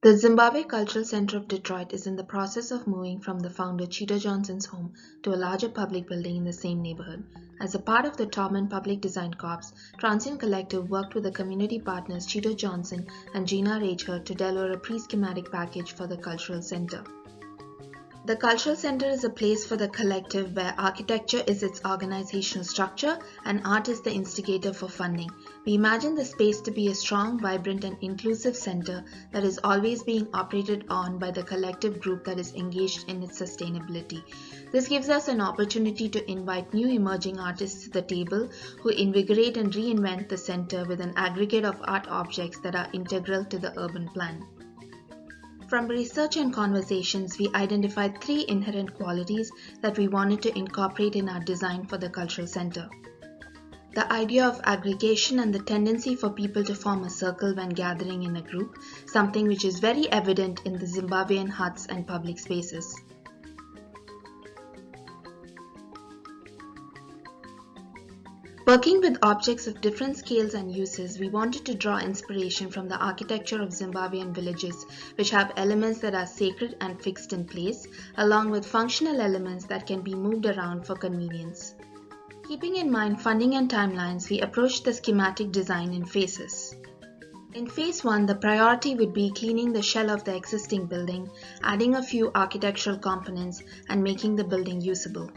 The Zimbabwe Cultural Center of Detroit is in the process of moving from the founder Cheeto Johnson's home to a larger public building in the same neighborhood. As a part of the Tauman Public Design Corps, Transient Collective worked with the community partners Cheeto Johnson and Gina Reichert to deliver a pre-schematic package for the cultural center. The Cultural Center is a place for the collective where architecture is its organizational structure and art is the instigator for funding. We imagine the space to be a strong, vibrant and inclusive center that is always being operated on by the collective group that is engaged in its sustainability. This gives us an opportunity to invite new emerging artists to the table who invigorate and reinvent the center with an aggregate of art objects that are integral to the urban plan. From research and conversations, we identified 3 inherent qualities that we wanted to incorporate in our design for the cultural center. The idea of aggregation and the tendency for people to form a circle when gathering in a group, something which is very evident in the Zimbabwean huts and public spaces. Working with objects of different scales and uses, we wanted to draw inspiration from the architecture of Zimbabwean villages, which have elements that are sacred and fixed in place, along with functional elements that can be moved around for convenience. Keeping in mind funding and timelines, we approached the schematic design in phases. In phase 1, the priority would be cleaning the shell of the existing building, adding a few architectural components, and making the building usable.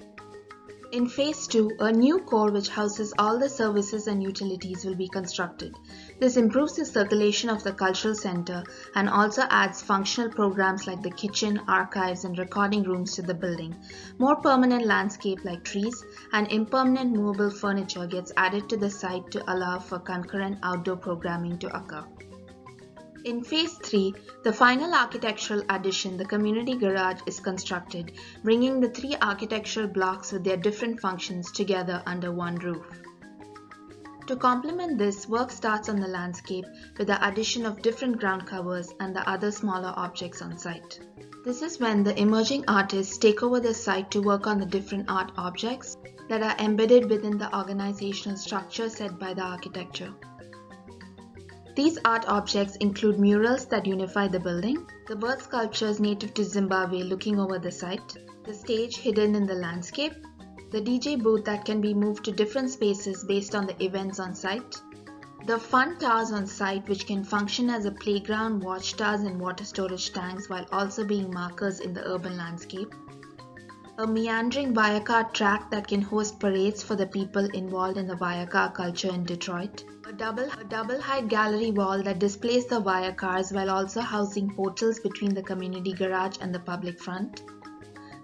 In phase 2, a new core which houses all the services and utilities will be constructed. This improves the circulation of the cultural center and also adds functional programs like the kitchen, archives and recording rooms to the building. More permanent landscape like trees and impermanent movable furniture gets added to the site to allow for concurrent outdoor programming to occur. In phase 3, the final architectural addition, the community garage, is constructed, bringing the 3 architectural blocks with their different functions together under one roof. To complement this, work starts on the landscape with the addition of different ground covers and the other smaller objects on site. This is when the emerging artists take over the site to work on the different art objects that are embedded within the organizational structure set by the architecture. These art objects include murals that unify the building, the bird sculptures native to Zimbabwe looking over the site, the stage hidden in the landscape, the DJ booth that can be moved to different spaces based on the events on site, the fun towers on site which can function as a playground, watchtowers and water storage tanks while also being markers in the urban landscape, a meandering Wayakar track that can host parades for the people involved in the Wayakar culture in Detroit, a double-height gallery wall that displays the Wayakars while also housing portals between the community garage and the public front,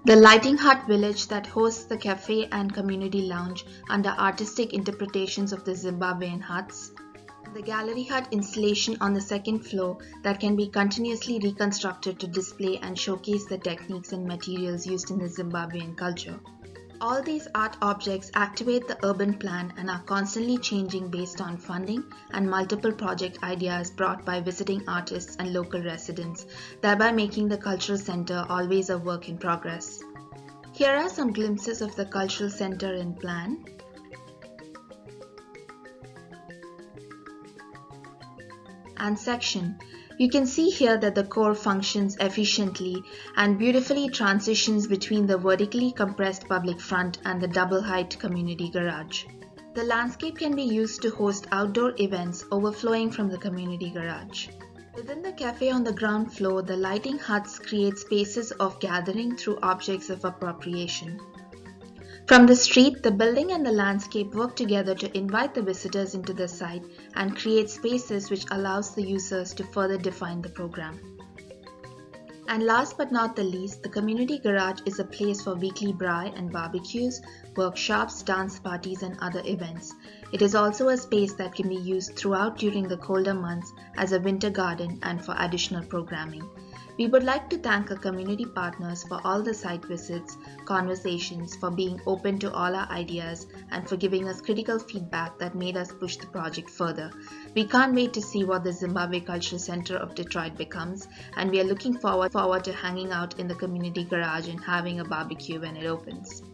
the lighting hut village that hosts the cafe and community lounge under artistic interpretations of the Zimbabwean huts, the gallery hut installation on the second floor that can be continuously reconstructed to display and showcase the techniques and materials used in the Zimbabwean culture. All these art objects activate the urban plan and are constantly changing based on funding and multiple project ideas brought by visiting artists and local residents, thereby making the cultural center always a work in progress. Here are some glimpses of the cultural center in plan and section. You can see here that the core functions efficiently and beautifully transitions between the vertically compressed public front and the double-height community garage. The landscape can be used to host outdoor events overflowing from the community garage. Within the cafe on the ground floor, the lighting huts create spaces of gathering through objects of appropriation. From the street, the building and the landscape work together to invite the visitors into the site and create spaces which allows the users to further define the program. And last but not the least, the community garage is a place for weekly braai and barbecues, workshops, dance parties and other events. It is also a space that can be used throughout during the colder months as a winter garden and for additional programming. We would like to thank our community partners for all the site visits, conversations, for being open to all our ideas, and for giving us critical feedback that made us push the project further. We can't wait to see what the Zimbabwe Cultural Center of Detroit becomes, and we are looking forward to hanging out in the community garage and having a barbecue when it opens.